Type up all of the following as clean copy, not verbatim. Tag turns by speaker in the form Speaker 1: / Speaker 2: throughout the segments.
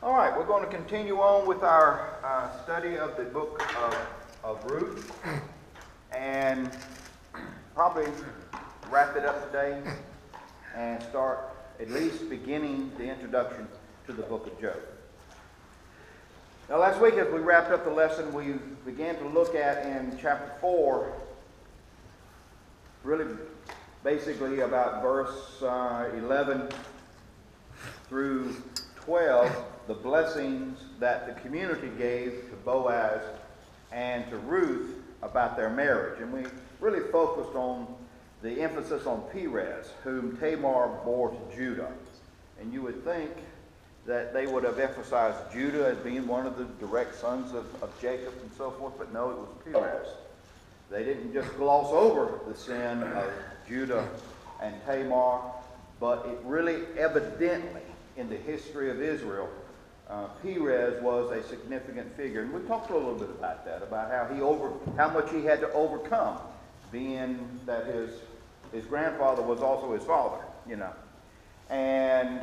Speaker 1: All right, we're going to continue on with our study of the book of Ruth, and probably wrap it up today and start at least beginning the introduction to the book of Job. Now, last week as we wrapped up the lesson, we began to look at in chapter 4, really basically about verse 11 through 12, the blessings that the community gave to Boaz and to Ruth about their marriage. And we really focused on the emphasis on Perez, whom Tamar bore to Judah. And you would think that they would have emphasized Judah as being one of the direct sons of Jacob and so forth, but no, it was Perez. They didn't just gloss over the sin of Judah and Tamar, but it really evidently in the history of Israel, Perez was a significant figure. And we talked a little bit about that, about how much he had to overcome, being that his grandfather was also his father, you know. And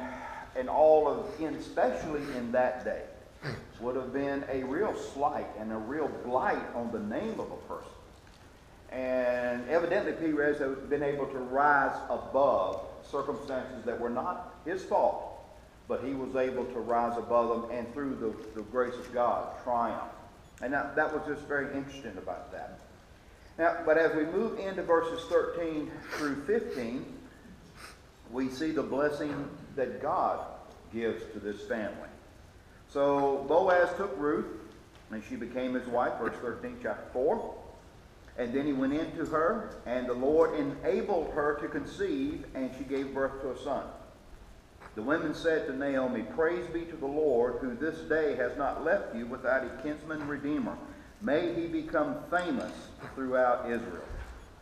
Speaker 1: especially in that day, would have been a real slight and a real blight on the name of a person. And evidently Perez had been able to rise above circumstances that were not his fault, but he was able to rise above them and through the grace of God triumph. And that was just very interesting about that. Now, but as we move into verses 13 through 15, we see the blessing that God gives to this family. So Boaz took Ruth, and she became his wife, verse 13, chapter 4. And then he went in to her, and the Lord enabled her to conceive, and she gave birth to a son. The women said to Naomi, "Praise be to the Lord, who this day has not left you without a kinsman redeemer. May he become famous throughout Israel.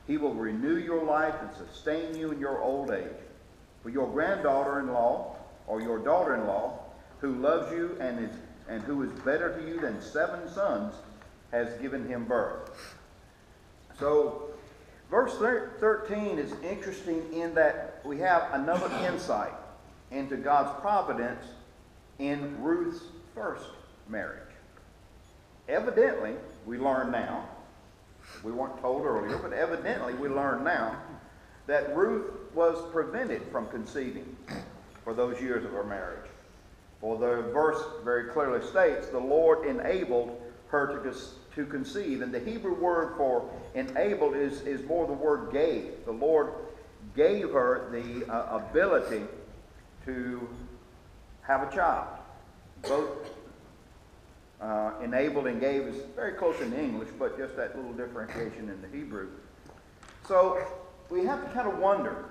Speaker 1: He will renew your life and sustain you in your old age. For your granddaughter-in-law, or your daughter-in-law, who loves you and who is better to you than 7 sons, has given him birth." So, verse 13 is interesting in that we have another insight into God's providence in Ruth's first marriage. Evidently, we learn now, we weren't told earlier, but evidently we learn now that Ruth was prevented from conceiving for those years of her marriage. For the verse very clearly states, the Lord enabled her to conceive. And the Hebrew word for enabled is more the word gave. The Lord gave her the ability to have a child. Both enabled and gave is very close in English, but just that little differentiation in the Hebrew. So we have to kind of wonder,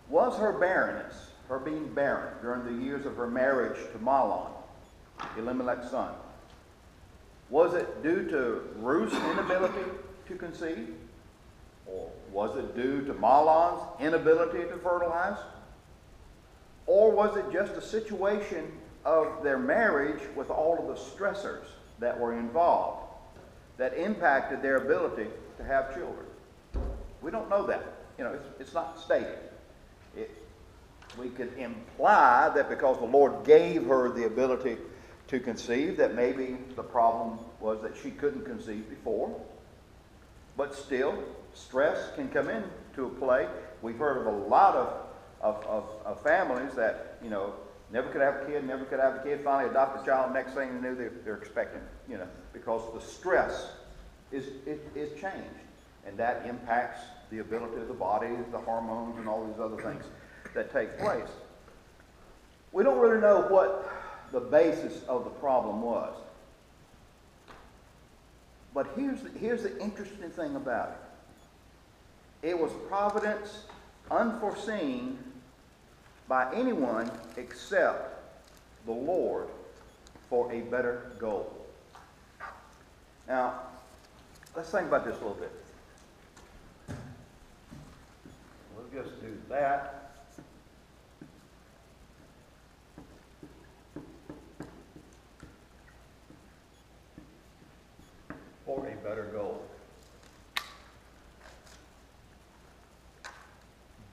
Speaker 1: was her barrenness, her being barren during the years of her marriage to Mahlon, Elimelech's son, was it due to Ruth's inability to conceive? Or was it due to Mahlon's inability to fertilize? Or was it just a situation of their marriage with all of the stressors that were involved that impacted their ability to have children? We don't know that. You know, it's not stated. We could imply that because the Lord gave her the ability to conceive, that maybe the problem was that she couldn't conceive before. But still, stress can come into a play. We've heard of a lot of families that, you know, never could have a kid, finally adopt a child, next thing they knew they're expecting, you know, because the stress is changed. And that impacts the ability of the body, the hormones, and all these other things that take place. We don't really know what the basis of the problem was. But here's the interesting thing about it. It was providence unforeseen by anyone except the Lord for a better goal. Now, let's think about this a little bit. We'll just do that. For a better goal.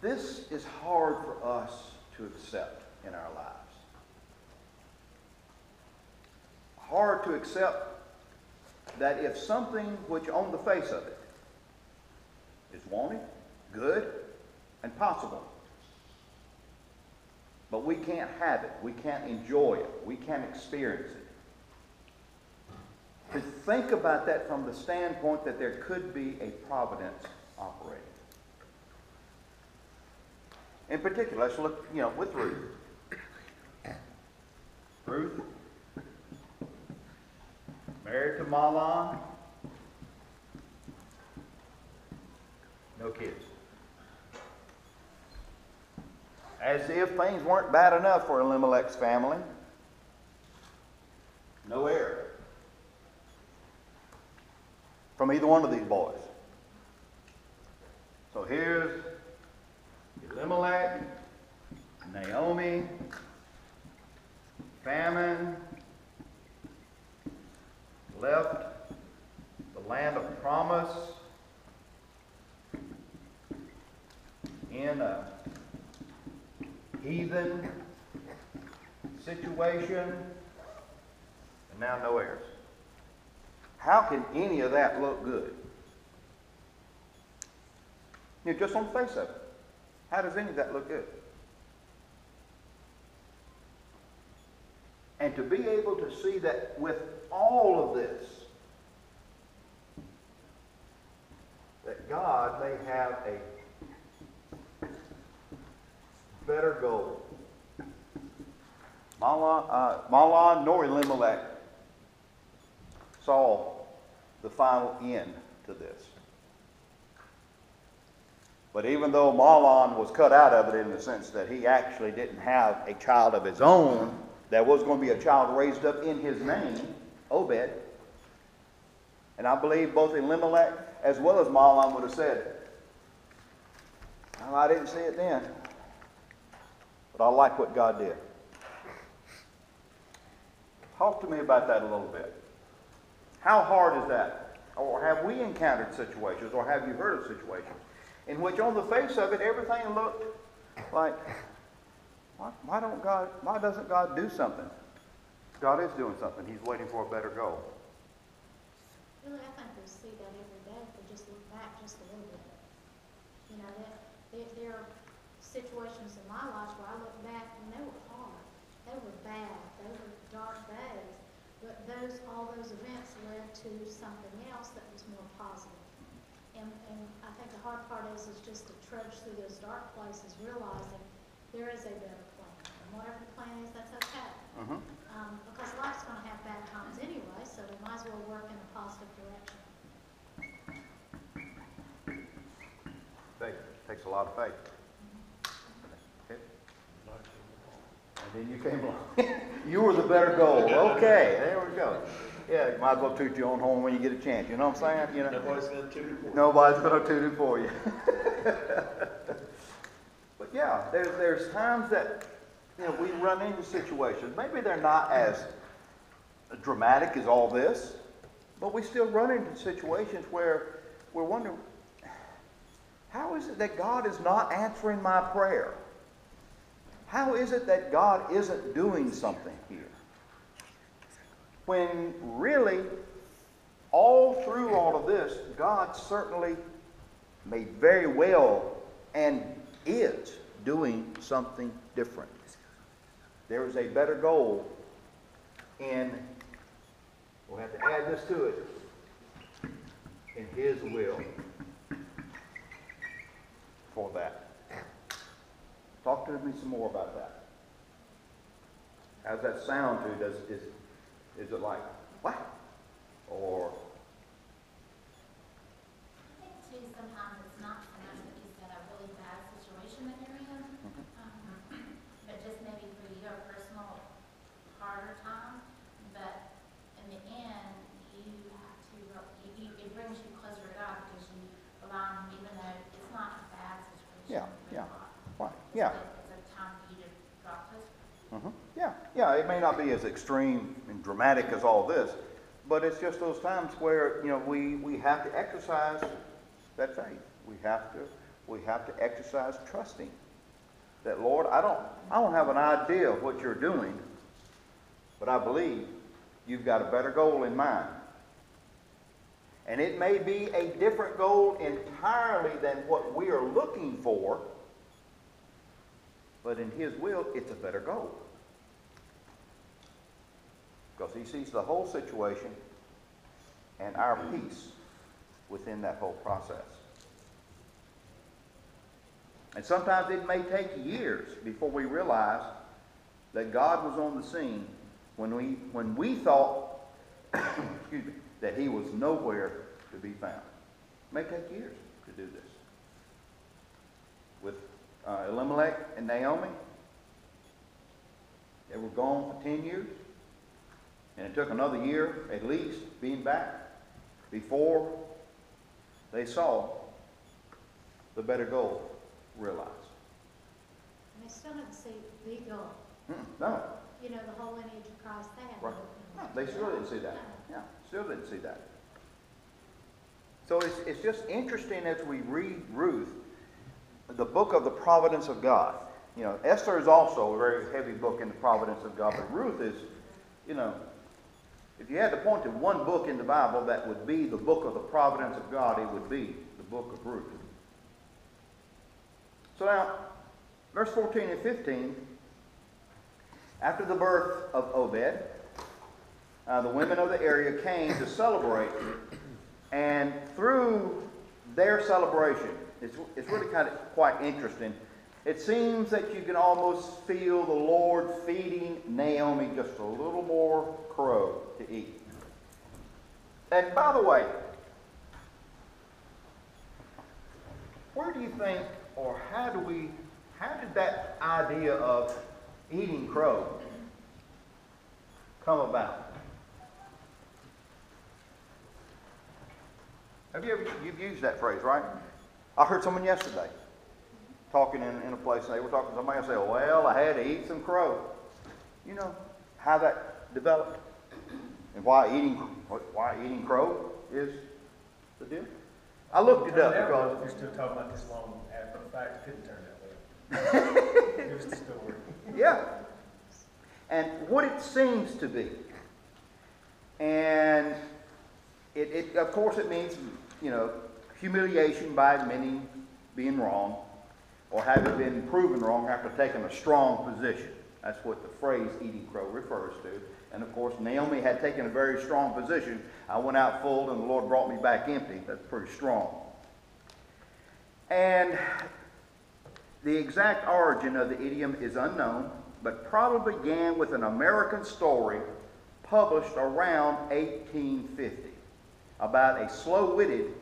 Speaker 1: This is hard for us to accept in our lives. hard to accept that if something which on the face of it is wanted, good, and possible, but we can't have it, we can't enjoy it, we can't experience it. To think about that from the standpoint that there could be a providence operating. In particular, let's look, with Ruth. Ruth, married to Mahlon, no kids. As if things weren't bad enough for Elimelech's family, no heir from either one of these boys. So here's Elimelech, Naomi, famine, left the land of promise in a heathen situation, and now no heirs. How can any of that look good? Just on the face of it. How does any of that look good? And to be able to see that with all of this, that God may have a better goal. Mahlon nor Elimelech saw the final end to this. But even though Mahlon was cut out of it in the sense that he actually didn't have a child of his own, there was going to be a child raised up in his name, Obed. And I believe both Elimelech as well as Mahlon would have said, well, I didn't see it then, but I like what God did. Talk to me about that a little bit. How hard is that? Or have we encountered situations, or have you heard of situations in which on the face of it everything looked like, why doesn't God do something? God is doing something. He's waiting for a better goal.
Speaker 2: Really, I think we see that every day if we just look back just a little bit. There are situations in my life where I look back and they were hard. They were bad. They were dark days. But all those events led to something else that was more positive. And I think the hard part is just to trudge through those dark places, realizing there is a better plan. And whatever the plan is, that's okay. Because life's going to have bad times anyway, so we might as well work in a positive direction.
Speaker 1: Faith. Takes a lot of faith. Okay. And then you came along. You were the better goal. Okay, there we go. Yeah, you might as well toot your own horn when you get a chance. You know what I'm saying?
Speaker 3: Nobody's going to toot it for you.
Speaker 1: Nobody's going to toot it for you. But yeah, there's times that we run into situations. Maybe they're not as dramatic as all this, but we still run into situations where we're wondering, how is it that God is not answering my prayer? How is it that God isn't doing something here? When really, all through all of this, God certainly may very well and is doing something different. There is a better goal, and we'll have to add this to it, in His will for that. Talk to me some more about that. How's that sound to you? Is it like, what? Or?
Speaker 4: I think too, sometimes it's not so much that you said a really bad situation that you're in, but just maybe for you a personal harder time. But in the end, you have to, it brings you closer to God because you allow Him, even though it's not a bad situation.
Speaker 1: Yeah. Right. Yeah.
Speaker 4: It's a time for you to draw closer.
Speaker 1: Yeah, it may not be as extreme and dramatic as all this, but it's just those times where, we have to exercise that faith. We have to exercise trusting that, Lord, I don't have an idea of what you're doing, but I believe you've got a better goal in mind. And it may be a different goal entirely than what we are looking for, but in His will, it's a better goal. Because He sees the whole situation and our peace within that whole process. And sometimes it may take years before we realize that God was on the scene when we thought excuse me, that He was nowhere to be found. It may take years to do this. With Elimelech and Naomi, they were gone for 10 years. And it took another year, at least, being back before they saw the better goal realized.
Speaker 2: And they still didn't see the goal.
Speaker 1: No.
Speaker 2: You know, the whole lineage of Christ, they had
Speaker 1: Right.
Speaker 2: no.
Speaker 1: No, they still didn't see that. Yeah, still didn't see that. So it's just interesting as we read Ruth, the book of the providence of God. You know, Esther is also a very heavy book in the providence of God, but Ruth is, you know, if you had to point to one book in the Bible that would be the book of the providence of God, it would be the book of Ruth. So now, verse 14 and 15, after the birth of Obed, the women of the area came to celebrate. And through their celebration, it's really kind of quite interesting. It seems that you can almost feel the Lord feeding Naomi just a little more crow to eat. And by the way, where do you think, or how did that idea of eating crow come about? You've used that phrase, right? I heard someone yesterday talking in a place, and they were talking to somebody, and say, well, I had to eat some crow. You know how that developed? And why eating crow is the deal? I looked it up because...
Speaker 3: You're still talking about this long after the fact. It couldn't turn that way. Give us the story.
Speaker 1: Yeah. And what it seems to be. And it of course it means, you know, humiliation by admitting being wrong or having been proven wrong after taking a strong position. That's what the phrase eating crow refers to. And of course, Naomi had taken a very strong position. I went out full and the Lord brought me back empty. That's pretty strong. And the exact origin of the idiom is unknown, but probably began with an American story published around 1850 about a slow-witted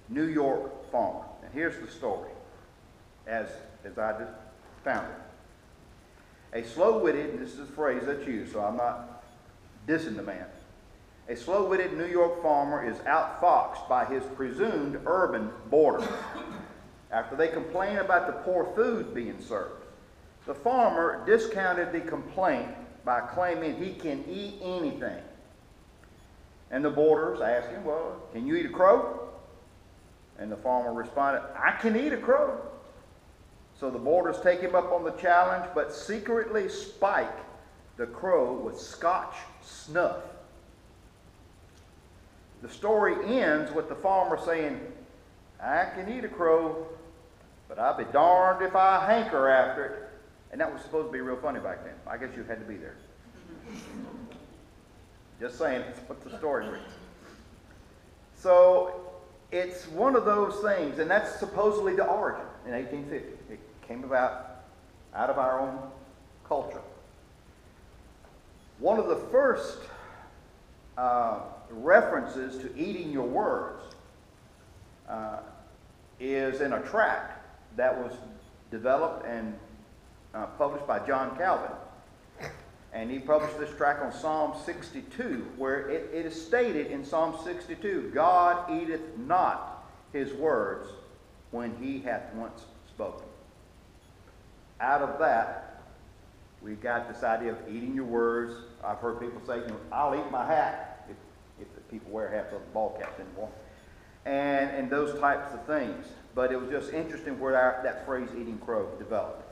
Speaker 1: New York farmer. And here's the story, as I just found it. A slow-witted, and this is a phrase that's used, so I'm not dissing the man. A slow-witted New York farmer is outfoxed by his presumed urban boarders. After they complain about the poor food being served, the farmer discounted the complaint by claiming he can eat anything. And the boarders asked him, well, can you eat a crow? And the farmer responded, I can eat a crow. So the boarders take him up on the challenge, but secretly spike the crow with Scotch snuff. The story ends with the farmer saying, I can eat a crow, but I'll be darned if I hanker after it. And that was supposed to be real funny back then. I guess you had to be there. Just saying, that's what the story reads. So it's one of those things, and that's supposedly the origin in 1850. It came about out of our own culture. One of the first references to eating your words is in a tract that was developed and published by John Calvin. And he published this tract on Psalm 62, where it is stated in Psalm 62, God eateth not his words when he hath once spoken. Out of that, we got this idea of eating your words. I've heard people say, you know, I'll eat my hat, if the people wear hats of ball caps anymore, and those types of things. But it was just interesting where that phrase eating crow developed.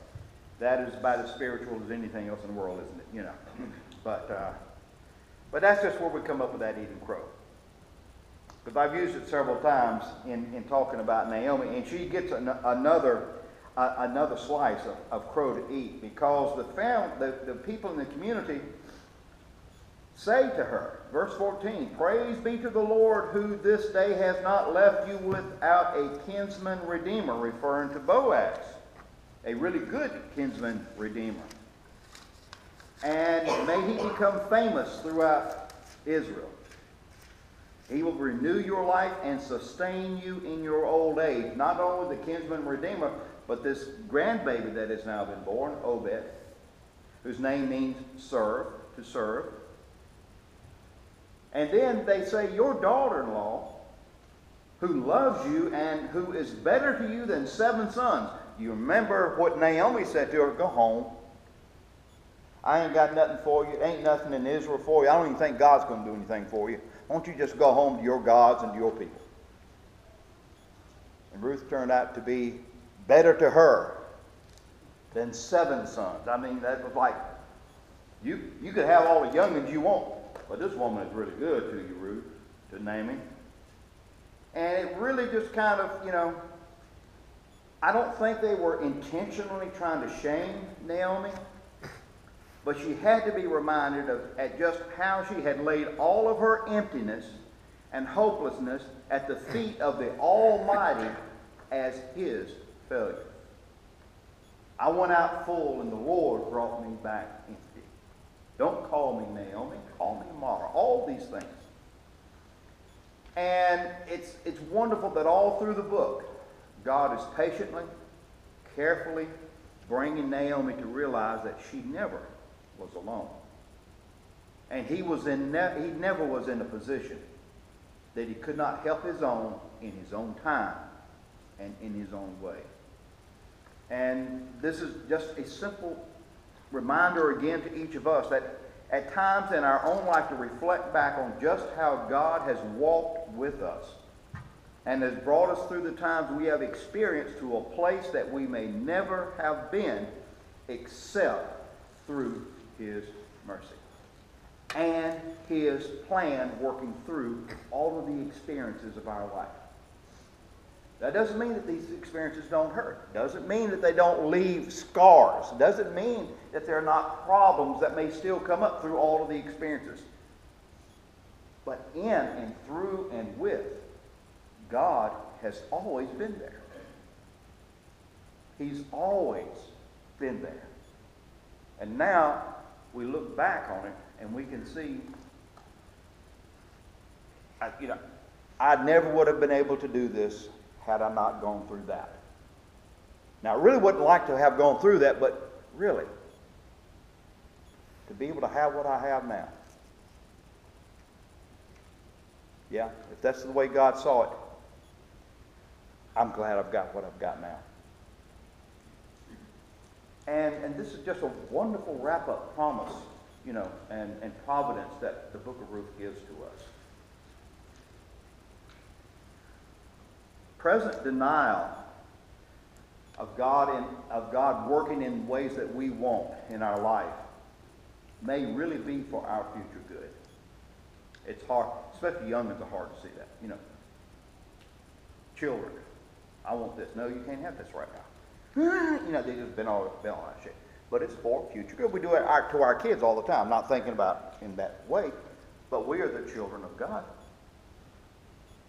Speaker 1: That is about as spiritual as anything else in the world, isn't it? You know. But But that's just where we come up with that eating crow. Because I've used it several times in talking about Naomi, and she gets another slice of crow to eat, because the people in the community say to her, verse 14, "Praise be to the Lord, who this day has not left you without a kinsman redeemer," referring to Boaz, a really good kinsman redeemer. "And may he become famous throughout Israel. He will renew your life and sustain you in your old age." Not only the kinsman redeemer, but this grandbaby that has now been born, Obed, whose name means serve, to serve. And then they say, "Your daughter-in-law, who loves you and who is better to you than 7 sons." You remember what Naomi said to her, "Go home. I ain't got nothing for you. Ain't nothing in Israel for you. I don't even think God's going to do anything for you. Why don't you just go home to your gods and to your people?" And Ruth turned out to be better to her than 7 sons. I mean, that was like, you could have all the youngins you want, but this woman is really good to you, Ruth, to Naomi. And it really just kind of, I don't think they were intentionally trying to shame Naomi, but she had to be reminded at just how she had laid all of her emptiness and hopelessness at the feet of the Almighty as his failure. "I went out full and the Lord brought me back empty. Don't call me Naomi, call me Mara." All these things. And it's wonderful that all through the book, God is patiently, carefully bringing Naomi to realize that she never was alone. And he never was in a position that he could not help his own in his own time and in his own way. And this is just a simple reminder again to each of us that at times in our own life to reflect back on just how God has walked with us and has brought us through the times we have experienced to a place that we may never have been except through his mercy and his plan working through all of the experiences of our life. That doesn't mean that these experiences don't hurt. Doesn't mean that they don't leave scars. Doesn't mean that there are not problems that may still come up through all of the experiences. But in and through and with, God has always been there. He's always been there. And now we look back on it and we can see, I never would have been able to do this had I not gone through that. Now, I really wouldn't like to have gone through that, but really, to be able to have what I have now. Yeah, if that's the way God saw it, I'm glad I've got what I've got now. And this is just a wonderful wrap-up promise, and providence that the book of Ruth gives to us. Present denial of God working in ways that we want in our life may really be for our future good. It's hard, especially youngins are hard to see that. Children, I want this. No, you can't have this right now. They just been all that shit. But it's for future good. We do it to our kids all the time, not thinking about in that way, but we are the children of God.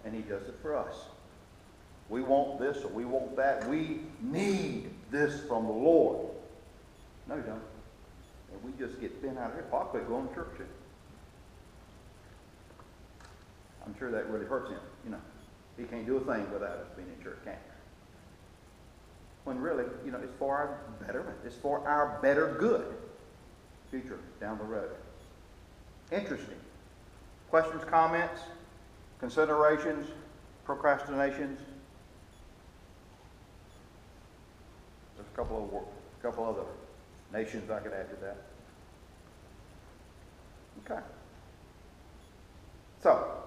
Speaker 1: And he does it for us. We want this or we want that. We need this from the Lord. No, you don't. And we just get bent out of here. I'll quit going to church. I'm sure that really hurts him. He can't do a thing without us being in church, can't he? When really, it's for our betterment. It's for our better good. Future down the road. Interesting. Questions, comments, considerations, procrastinations? There's a couple other nations I could add to that. Okay. So,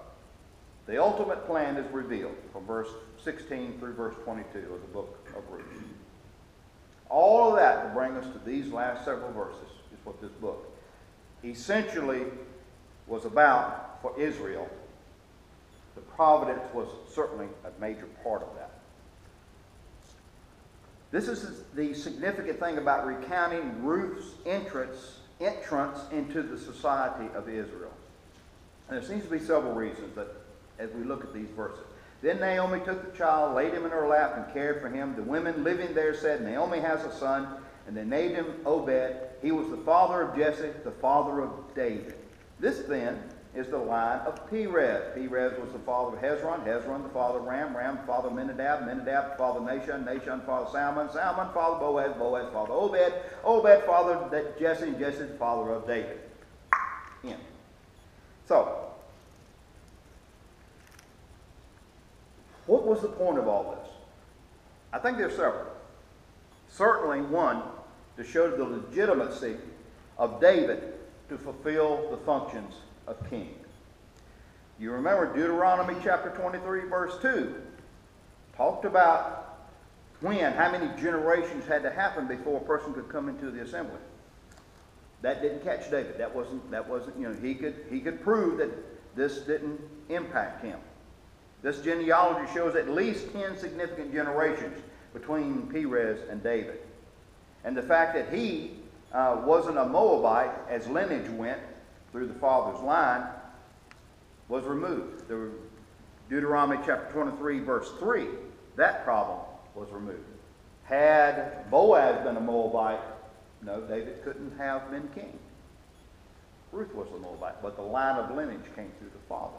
Speaker 1: the ultimate plan is revealed from verse 16 through verse 22 of the book of Ruth. All of that to bring us to these last several verses is what this book essentially was about for Israel, the providence was certainly a major part of that. This is the significant thing about recounting Ruth's entrance into the society of Israel. And there seems to be several reasons that as we look at these verses. Then Naomi took the child, laid him in her lap, and cared for him. The women living there said, Naomi has a son, and they named him Obed. He was the father of Jesse, the father of David. This then is the line of Perez. Perez was the father of Hezron, Hezron the father of Ram, Ram the father of Minadab, Minadab the father of Nahshon, Nahshon the father of Salmon, Salmon the father of Boaz, Boaz the father of Obed, Obed father of Jesse, and Jesse the father of David. Him. So, what was the point of all this? I think there's several. Certainly one, to show the legitimacy of David to fulfill the functions of king. You remember Deuteronomy chapter 23 verse 2 talked about how many generations had to happen before a person could come into the assembly. That didn't catch David. That wasn't, he could prove that this didn't impact him. This genealogy shows at least 10 significant generations between Perez and David. And the fact that he wasn't a Moabite, as lineage went through the father's line, was removed. Deuteronomy chapter 23 verse 3, that problem was removed. Had Boaz been a Moabite, no, David couldn't have been king. Ruth was a Moabite, but the line of lineage came through the father.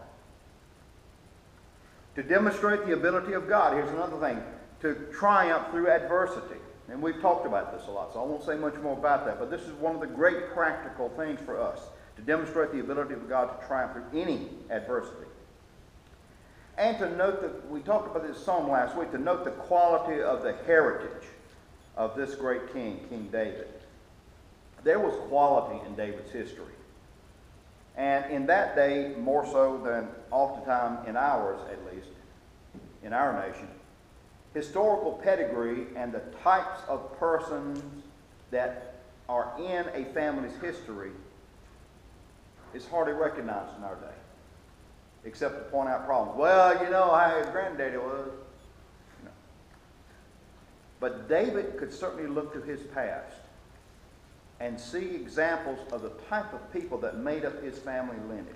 Speaker 1: To demonstrate the ability of God, here's another thing, to triumph through adversity. And we've talked about this a lot, so I won't say much more about that, but this is one of the great practical things for us, to demonstrate the ability of God to triumph through any adversity. And to note that, we talked about this psalm last week, to note the quality of the heritage of this great king, King David. There was quality in David's history. And in that day, more so than oftentimes in ours, at least, in our nation, historical pedigree and the types of persons that are in a family's history is hardly recognized in our day, except to point out problems. Well, you know how his granddaddy was. No. But David could certainly look to his past and see examples of the type of people that made up his family lineage.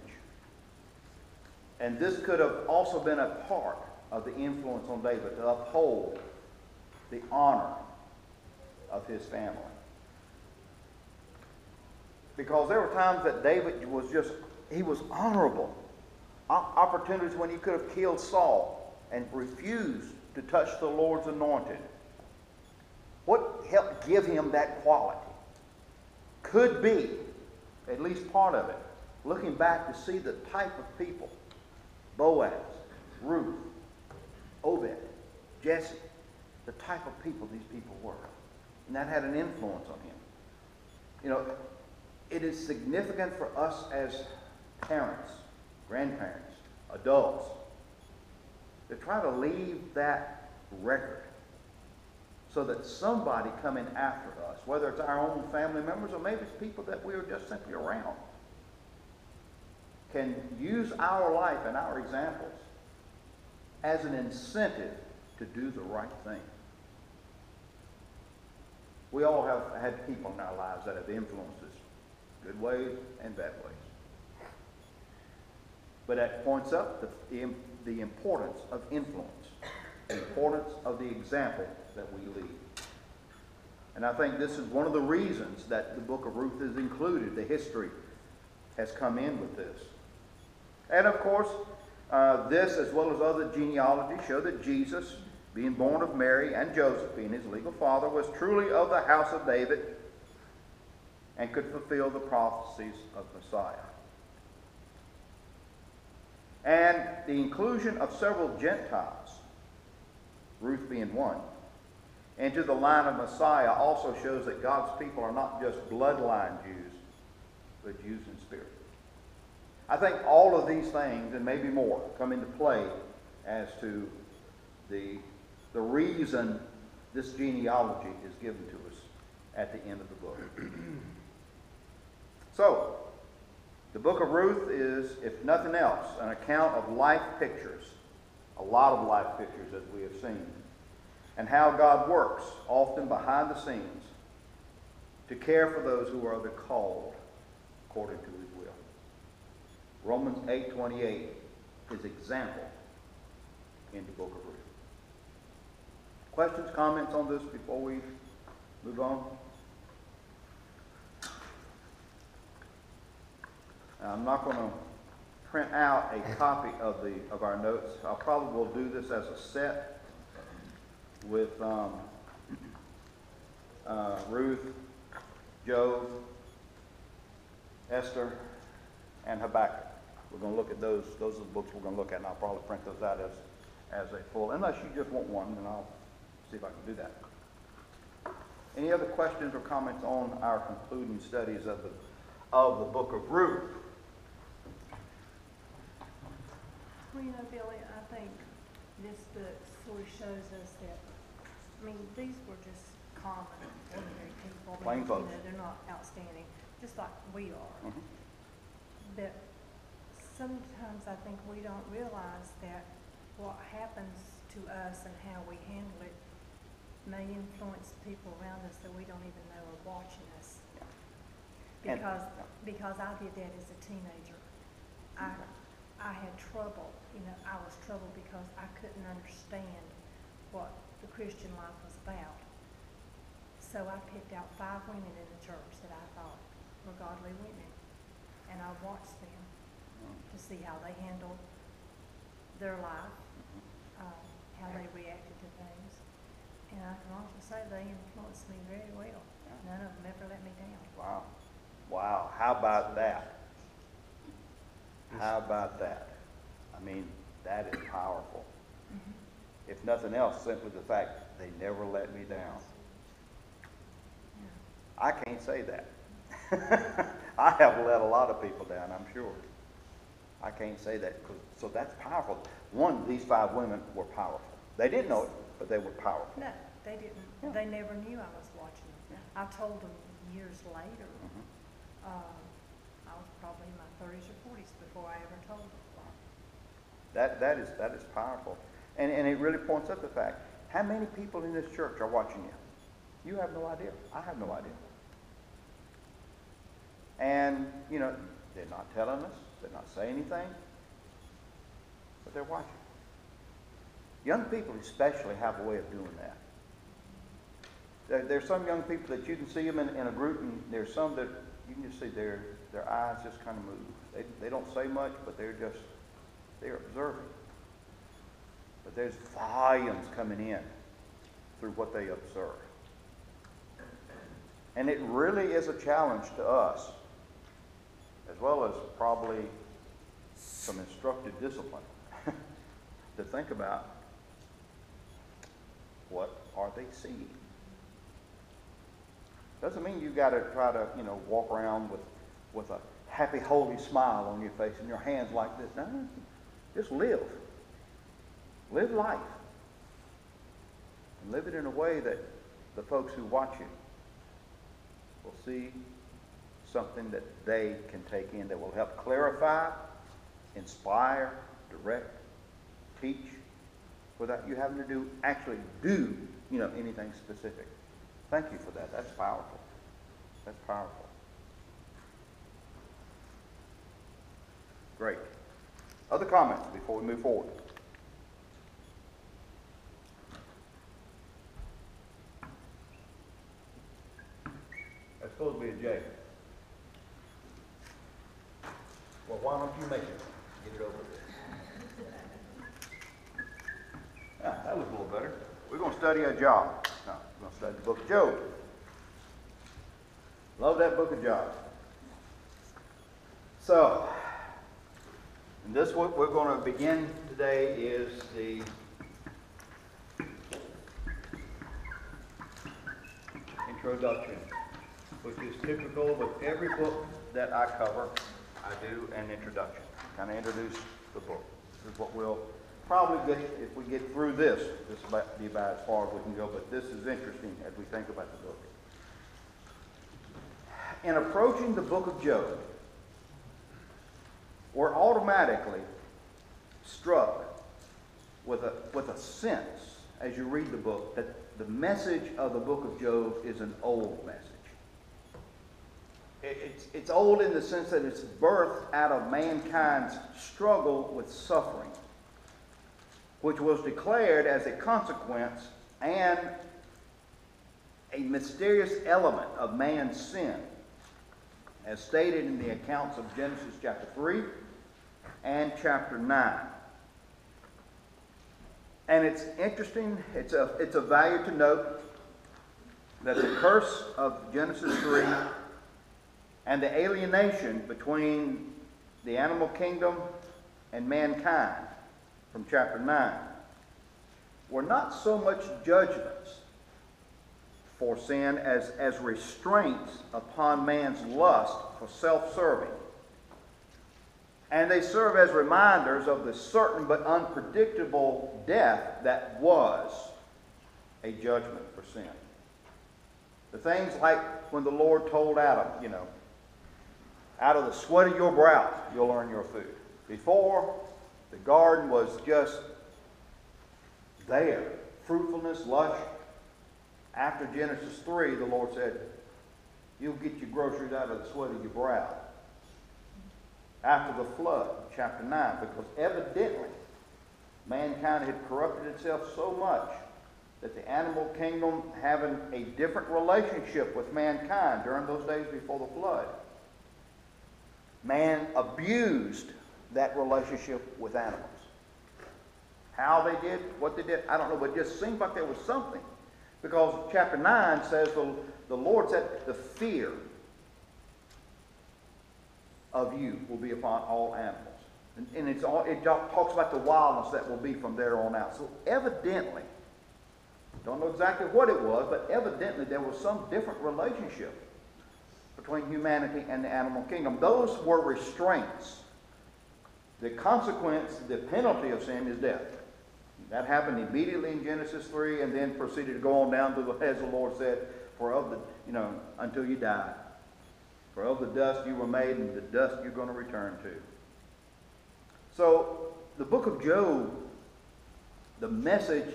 Speaker 1: And this could have also been a part of the influence on David to uphold the honor of his family. Because there were times that David he was honorable. Opportunities when he could have killed Saul and refused to touch the Lord's anointed. What helped give him that quality? Could be, at least part of it, looking back to see the type of people, Boaz, Ruth, Obed, Jesse, the type of people these people were. And that had an influence on him. You know, it is significant for us as parents, grandparents, adults, to try to leave that record so that somebody coming after us, whether it's our own family members or maybe it's people that we are just simply around, can use our life and our examples as an incentive to do the right thing. We all have had people in our lives that have influenced us, good ways and bad ways. But that points up the importance of influence, the importance of the example that we lead. And I think this is one of the reasons that the book of Ruth is included. The history has come in with this. And of course, this, as well as other genealogies, show that Jesus, being born of Mary and Joseph, being his legal father, was truly of the house of David and could fulfill the prophecies of Messiah. And the inclusion of several Gentiles, Ruth being one, into the line of Messiah also shows that God's people are not just bloodline Jews, but Jews in spirit. I think all of these things, and maybe more, come into play as to the reason this genealogy is given to us at the end of the book. So, The book of Ruth is, if nothing else, an account of life pictures, a lot of life pictures as we have seen, and how God works, often behind the scenes, to care for those who are the called according to his will. Romans 8:28 is example in the book of Ruth. Questions, comments on this before we move on? I'm not going to print out a copy of our notes. I probably will do this as a set with Ruth, Job, Esther, and Habakkuk. We're going to look at those. Those are the books we're going to look at, and I'll probably print those out as a full. Unless you just want one, then I'll see if I can do that. Any other questions or comments on our concluding studies of the book of Ruth?
Speaker 5: Well, you know, Billy, I think this book sort of shows us that, I mean, these were just common, ordinary people.
Speaker 1: Plain folks.
Speaker 5: You know, they're not outstanding, just like we are.
Speaker 1: Mm-hmm.
Speaker 5: But sometimes I think we don't realize that what happens to us and how we handle it may influence people around us that we don't even know are watching us. Because I did that as a teenager. I had trouble, you know, I was troubled because I couldn't understand what the Christian life was about. So I picked out 5 women in the church that I thought were godly women. And I watched them to see how they handled their life, how they reacted to things. And I can honestly say they influenced me very well. None of them ever let me down.
Speaker 1: Wow. Wow. How about that? How about that? I mean, that is powerful.
Speaker 5: Mm-hmm.
Speaker 1: If nothing else, simply the fact they never let me down.
Speaker 5: Yeah.
Speaker 1: I can't say that. I have let a lot of people down, I'm sure. I can't say that. So that's powerful. One, these 5 women were powerful. They didn't know it, but they were powerful.
Speaker 5: No, they didn't.
Speaker 1: Yeah.
Speaker 5: They never knew I was watching them.
Speaker 1: Yeah.
Speaker 5: I told them years later.
Speaker 1: Mm-hmm.
Speaker 5: I was probably in my 30s or 40s before I ever told them.
Speaker 1: That is powerful. And it really points up the fact, how many people in this church are watching you? You have no idea. I have no idea. And, you know, they're not telling us. They're not saying anything. But they're watching. Young people especially have a way of doing that. There's some young people that you can see them in a group, and there's some that you can just see their eyes just kind of move. They don't say much, but they're observing. But there's volumes coming in through what they observe. And it really is a challenge to us, as well as probably some instructive discipline, to think about, what are they seeing? Doesn't mean you've got to try to, walk around with a happy, holy smile on your face and your hands like this. No, just live. Live life. And live it in a way that the folks who watch you will see something that they can take in that will help clarify, inspire, direct, teach, without you having to actually do anything specific. Thank you for that. That's powerful. That's powerful. Great. Other comments before we move forward? That's supposed to be a J. Well, why don't you make it? Get it over there. Yeah, that was a little better. We're going to study a job. No, we're going to study the book of Job. Love that book of Job. So, and this what we're going to begin today is the introduction, which is typical with every book that I cover. I do an introduction, kind of introduce the book. This is what we'll probably get, if we get through this will be about as far as we can go, but this is interesting as we think about the book. In approaching the book of Job, we're automatically struck with a sense as you read the book that the message of the book of Job is an old message. It's old in the sense that it's birthed out of mankind's struggle with suffering, which was declared as a consequence and a mysterious element of man's sin, as stated in the accounts of Genesis chapter 3 and chapter 9. And it's interesting, it's of value to note that the curse of Genesis 3 and the alienation between the animal kingdom and mankind from chapter 9 were not so much judgments for sin as restraints upon man's lust for self-serving. And they serve as reminders of the certain but unpredictable death that was a judgment for sin. The things like when the Lord told Adam, out of the sweat of your brow you'll earn your food. Before, the garden was just there, fruitfulness, lush. After Genesis 3, the Lord said, you'll get your groceries out of the sweat of your brow. After the flood, chapter 9, because evidently mankind had corrupted itself so much that the animal kingdom, having a different relationship with mankind during those days before the flood, man abused that relationship with animals. How they did, what they did, I don't know, but it just seemed like there was something. Because chapter 9 says the Lord said, the fear of you will be upon all animals. And it talks about the wildness that will be from there on out. So evidently, don't know exactly what it was, but evidently there was some different relationship between humanity and the animal kingdom. Those were restraints. The consequence, the penalty of sin is death. That happened immediately in Genesis 3 and then proceeded to go on down to, as the Lord said, for of the, until you die. For of the dust you were made, and the dust you're going to return to. So, the book of Job, the message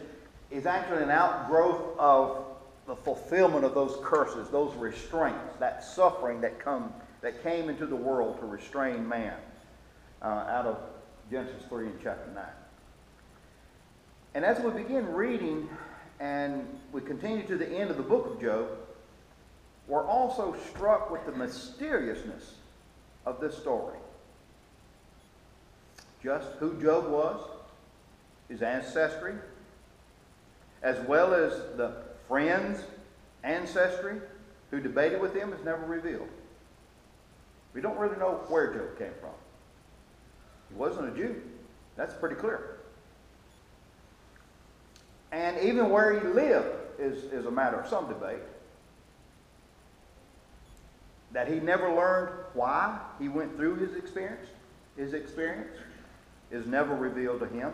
Speaker 1: is actually an outgrowth of the fulfillment of those curses, those restraints, that suffering that came into the world to restrain man out of Genesis 3 and chapter 9. And as we begin reading and we continue to the end of the book of Job, we're also struck with the mysteriousness of this story. Just who Job was, his ancestry, as well as the friends' ancestry who debated with him, is never revealed. We don't really know where Job came from. He wasn't a Jew. That's pretty clear. And even where he lived is a matter of some debate. That he never learned why he went through his experience is never revealed to him.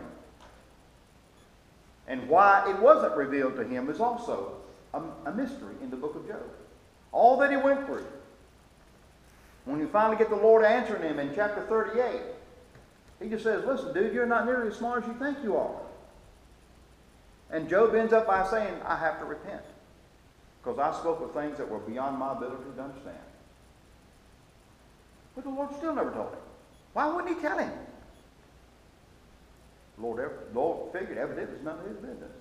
Speaker 1: And why it wasn't revealed to him is also a mystery in the book of Job. All that he went through. When you finally get the Lord answering him in chapter 38, he just says, listen, dude, you're not nearly as smart as you think you are. And Job ends up by saying, I have to repent. Because I spoke of things that were beyond my ability to understand. But the Lord still never told him. Why wouldn't he tell him? The Lord figured evidently it's none of his business.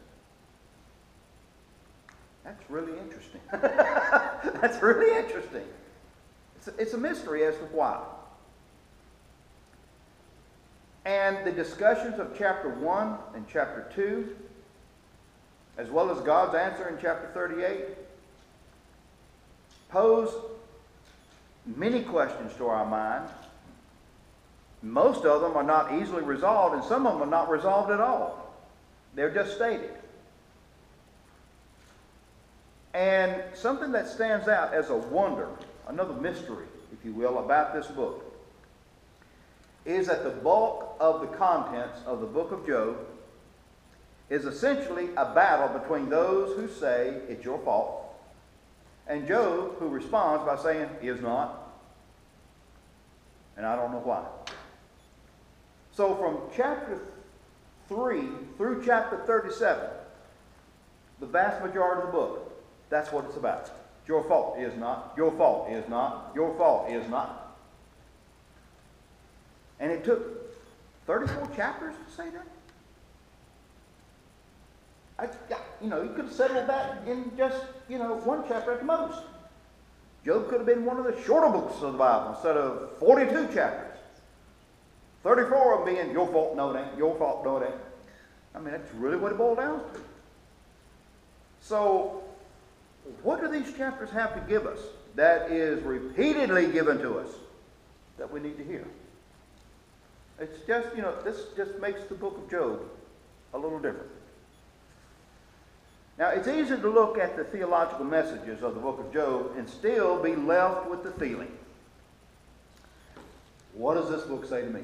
Speaker 1: That's really interesting. That's really interesting. It's a mystery as to why. And the discussions of chapter 1 and chapter 2, as well as God's answer in chapter 38, pose many questions to our mind. Most of them are not easily resolved, and some of them are not resolved at all. They're just stated. And something that stands out as a wonder, another mystery, if you will, about this book, is that the bulk of the contents of the book of Job is essentially a battle between those who say it's your fault, and Job, who responds by saying, is not, and I don't know why. So from chapter 3 through chapter 37, the vast majority of the book, that's what it's about. Your fault is not, your fault is not, your fault is not. And it took 34 chapters to say that? You could have settled that in just, one chapter at the most. Job could have been one of the shorter books of the Bible instead of 42 chapters. 34 of them being your fault, no it ain't, your fault, no it ain't. I mean, that's really what it boils down to. So, what do these chapters have to give us that is repeatedly given to us that we need to hear? It's just, this just makes the book of Job a little different. Now, it's easy to look at the theological messages of the book of Job and still be left with the feeling, what does this book say to me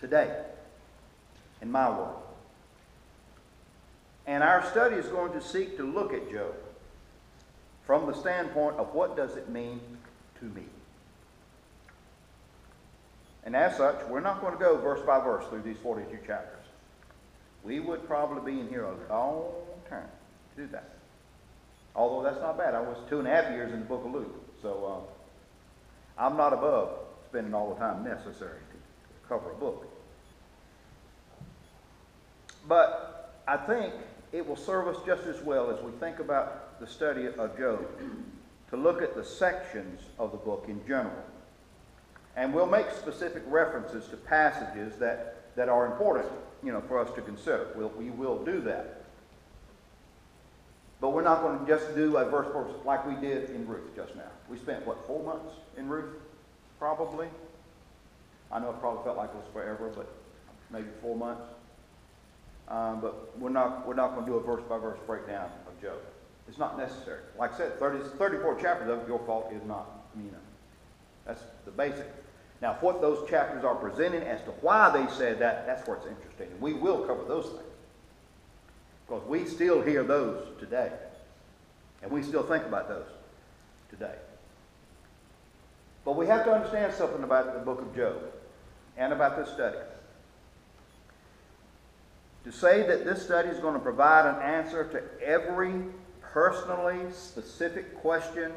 Speaker 1: today in my world? And our study is going to seek to look at Job from the standpoint of what does it mean to me. And as such, we're not going to go verse by verse through these 42 chapters. We would probably be in here a long time to do that. Although that's not bad. I was 2.5 years in the book of Luke. So I'm not above spending all the time necessary to cover a book. But I think it will serve us just as well as we think about the study of Job to look at the sections of the book in general. And we'll make specific references to passages that are important, for us to consider. We will do that. But we're not going to just do a verse like we did in Ruth just now. We spent, 4 months in Ruth? Probably. I know it probably felt like it was forever, but maybe 4 months. But we're not going to do a verse-by-verse breakdown of Job. It's not necessary. Like I said, 34 chapters of your fault is not. That's the basic. Now, what those chapters are presenting as to why they said that, that's where it's interesting. And we will cover those things. Because we still hear those today. And we still think about those today. But we have to understand something about the book of Job and about this study. To say that this study is going to provide an answer to every personally specific question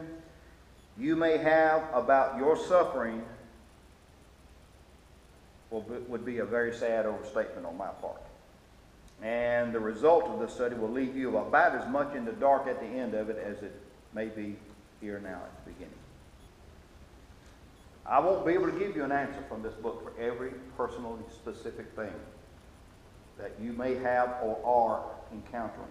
Speaker 1: you may have about your suffering would be a very sad overstatement on my part. And the result of this study will leave you about as much in the dark at the end of it as it may be here now at the beginning. I won't be able to give you an answer from this book for every personally specific thing that you may have or are encountering.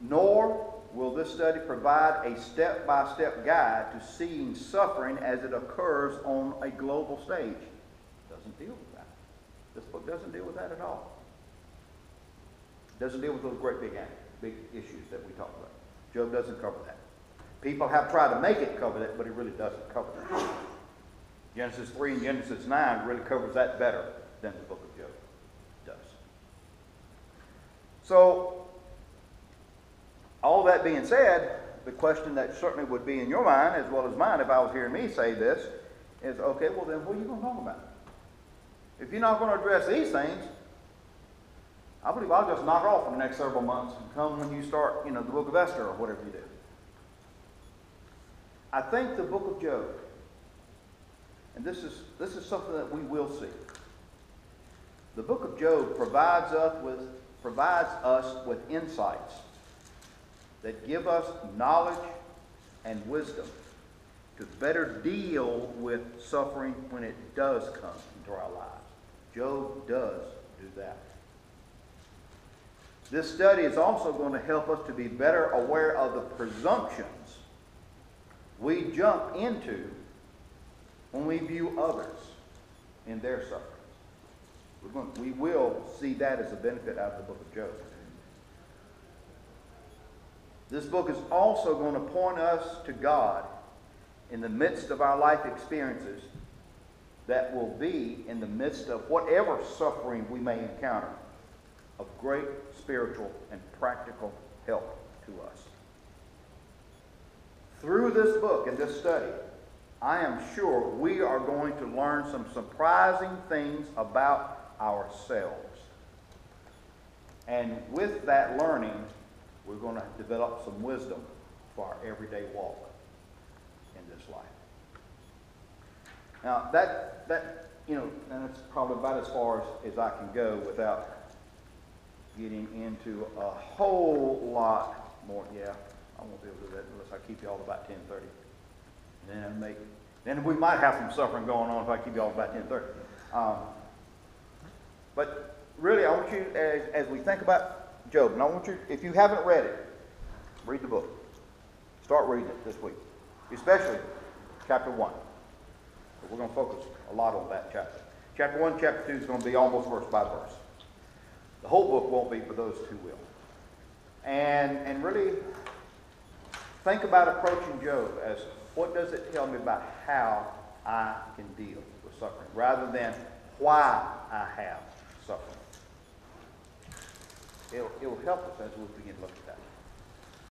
Speaker 1: Nor will this study provide a step-by-step guide to seeing suffering as it occurs on a global stage. It doesn't deal with that. This book doesn't deal with that at all. It doesn't deal with those great big issues that we talk about. Job doesn't cover that. People have tried to make it cover that, but it really doesn't cover that. Genesis 3 and Genesis 9 really covers that better than the book of Job does. So, all that being said, the question that certainly would be in your mind, as well as mine, if I was hearing me say this, is, okay, well then what are you going to talk about? If you're not going to address these things, I believe I'll just knock off for the next several months and come when you start, the book of Esther or whatever you do. I think the book of Job, and this is something that we will see. The book of Job provides us with insights that give us knowledge and wisdom to better deal with suffering when it does come into our lives. Job does do that. This study is also going to help us to be better aware of the presumptions we jump into when we view others in their sufferings. We will see that as a benefit out of the book of Job. This book is also going to point us to God in the midst of our life experiences that will be in the midst of whatever suffering we may encounter, of great spiritual and practical help to us. Through this book and this study, I am sure we are going to learn some surprising things about ourselves. And with that learning, we're going to develop some wisdom for our everyday walk in this life. Now, that and that's probably about as far as I can go without getting into a whole lot more. Yeah, I won't be able to do that unless I keep you all about 10:30. Then we might have some suffering going on if I keep you all about 10:30. But really, I want you, as we think about Job, and I want you, if you haven't read it, read the book. Start reading it this week, especially chapter 1. We're going to focus a lot on that chapter. Chapter 1, chapter 2 is going to be almost verse by verse. The whole book won't be, but those two will. And really think about approaching Job as, what does it tell me about how I can deal with suffering, rather than why I have suffering. It will help us as we begin to look at that.